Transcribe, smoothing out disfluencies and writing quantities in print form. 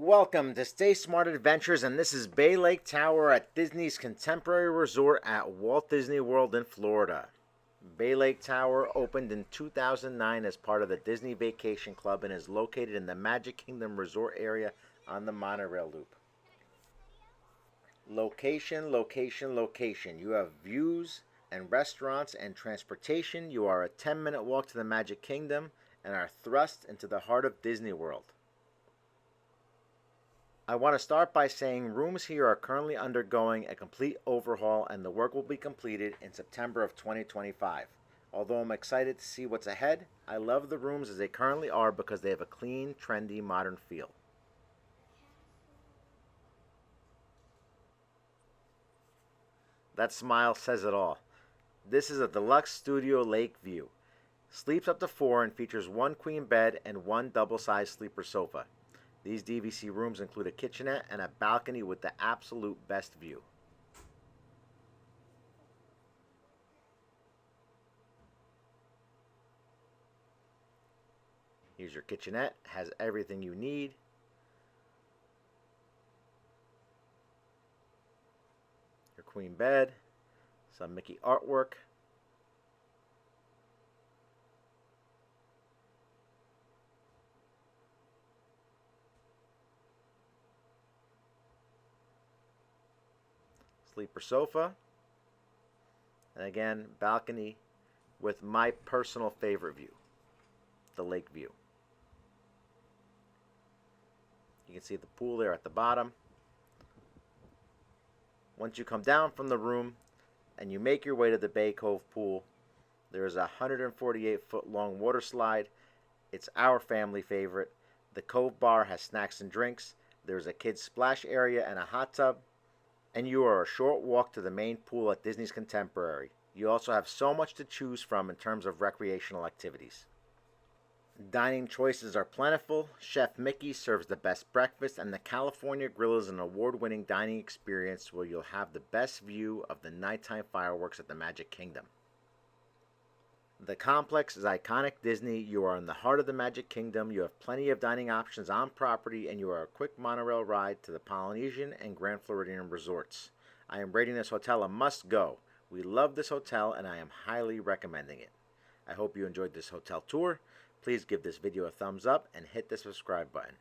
Welcome to Stay Smart Adventures, and this is Bay Lake Tower at Disney's Contemporary Resort at Walt Disney World in Florida. Bay Lake Tower opened in 2009 as part of the Disney Vacation Club and is located in the Magic Kingdom Resort area on the monorail loop. Location, location, location. You have views and restaurants and transportation. You are a 10-minute walk to the Magic Kingdom and are thrust into the heart of Disney World. I want to start by saying rooms here are currently undergoing a complete overhaul and the work will be completed in September of 2025. Although I'm excited to see what's ahead, I love the rooms as they currently are because they have a clean, trendy, modern feel. That smile says it all. This is a deluxe studio lake view. Sleeps up to 4 and features one queen bed and one double-sized sleeper sofa. These DVC rooms include a kitchenette and a balcony with the absolute best view. Here's your kitchenette, has everything you need. Your queen bed, some Mickey artwork. Sleeper sofa, and again, balcony with my personal favorite view, the lake view. You can see the pool there at the bottom. Once you come down from the room and you make your way to the Bay Cove pool, there is a 148-foot long water slide. It's our family favorite. The Cove Bar has snacks and drinks. There's a kids splash area and a hot tub. And you are a short walk to the main pool at Disney's Contemporary. You also have so much to choose from in terms of recreational activities. Dining choices are plentiful. Chef Mickey serves the best breakfast, and the California Grill is an award-winning dining experience where you'll have the best view of the nighttime fireworks at the Magic Kingdom. The complex is iconic Disney. You are in the heart of the Magic Kingdom. You have plenty of dining options on property, and you are a quick monorail ride to the Polynesian and Grand Floridian resorts. I am rating this hotel a must-go. We love this hotel, and I am highly recommending it. I hope you enjoyed this hotel tour. Please give this video a thumbs up and hit the subscribe button.